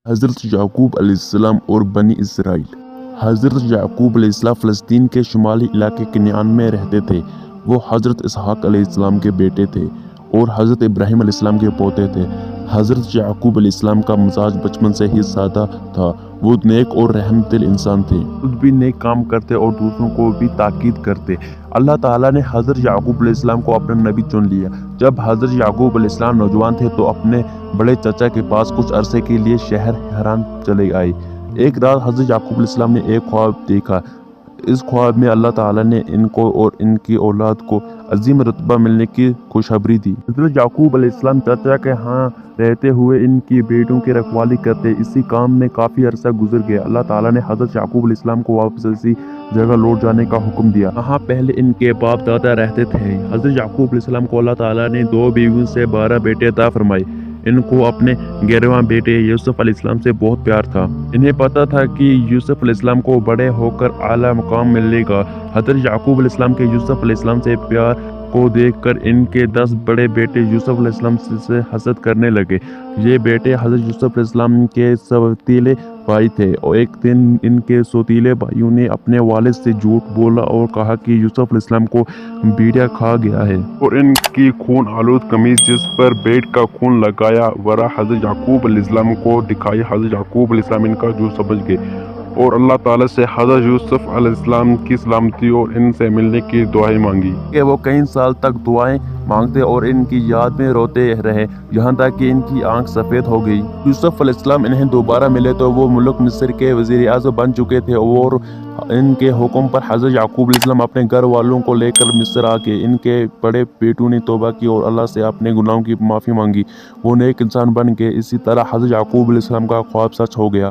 حضرت یعقوب علیہ السلام اور بنی اسرائیل۔ حضرت یعقوب علیہ السلام فلسطین کے شمالی علاقے کنعان میں رہتے تھے۔ وہ حضرت اسحاق علیہ السلام کے بیٹے تھے اور حضرت ابراہیم علیہ السلام کے پوتے تھے۔ حضرت یعقوب علیہ السلام کا مزاج بچپن سے ہی سادہ تھا۔ وہ نیک اور رحم دل انسان تھے، خود بھی نیک کام کرتے اور دوسروں کو بھی تاکید کرتے۔ اللہ تعالیٰ نے حضرت یعقوب علیہ السلام کو اپنا نبی چن لیا۔ جب حضرت یعقوب علیہ السلام نوجوان تھے تو اپنے بڑے چچا کے پاس کچھ عرصے کے لیے شہر حران چلے آئے۔ ایک رات حضرت یعقوب علیہ السلام نے ایک خواب دیکھا۔ اس خواب میں اللہ تعالیٰ نے ان کو اور ان کی اولاد کو عظیم رتبہ ملنے کی خوشخبری دی۔ حضرت یعقوب علیہ السلام چچا کے ہاں رہتے ہوئے ان کی بیٹوں کی رکھوالی کرتے۔ اسی کام میں کافی عرصہ گزر گیا۔ اللہ تعالیٰ نے حضرت یعقوب علیہ السلام کو واپس اسی جگہ لوٹ جانے کا حکم دیا جہاں پہلے ان کے باپ دادا رہتے تھے۔ حضرت یعقوب علیہ السلام کو اللہ تعالیٰ نے 2 بیویوں سے 12 بیٹے عطا فرمائے۔ ان کو اپنے 11واں بیٹے یوسف علیہ السلام سے بہت پیار تھا۔ انہیں پتہ تھا کہ یوسف علیہ السلام کو بڑے ہو کر اعلیٰ مقام ملے گا۔ حضرت یعقوب علیہ السلام کے یوسف علیہ السلام سے پیار کو دیکھ کر ان کے 10 بڑے بیٹے یوسف علیہ السلام سے حسد کرنے لگے۔ یہ بیٹے حضرت یوسف علیہ السلام کے سوتیلے بھائی تھے اور ایک دن ان کے سوتیلے بھائیوں نے اپنے والد سے جھوٹ بولا اور کہا کہ یوسف علیہ السلام کو بھیڑیا کھا گیا ہے، اور ان کی خون آلود قمیض جس پر بھیڑ کا خون لگایا ورا حضرت یعقوب علیہ السلام کو دکھائی۔ حضرت یعقوب علیہ السلام ان کا جھوٹ سمجھ گئے اور اللہ تعالیٰ سے حضرت یوسف علیہ السلام کی سلامتی اور ان سے ملنے کی دعائیں مانگی کہ وہ کئی سال تک دعائیں مانگتے اور ان کی یاد میں روتے رہے، یہاں تک کہ ان کی آنکھ سفید ہو گئی۔ یوسف علیہ السلام انہیں دوبارہ ملے تو وہ ملک مصر کے وزیر اعظم بن چکے تھے اور ان کے حکم پر حضرت یعقوب علیہ السلام اپنے گھر والوں کو لے کر مصر آ گئے۔ ان کے بڑے بیٹوں نے توبہ کی اور اللہ سے اپنے گناہوں کی معافی مانگی۔ وہ نیک انسان بن گئے۔ اسی طرح حضرت یعقوب علیہ السلام کا خواب سچ ہو گیا۔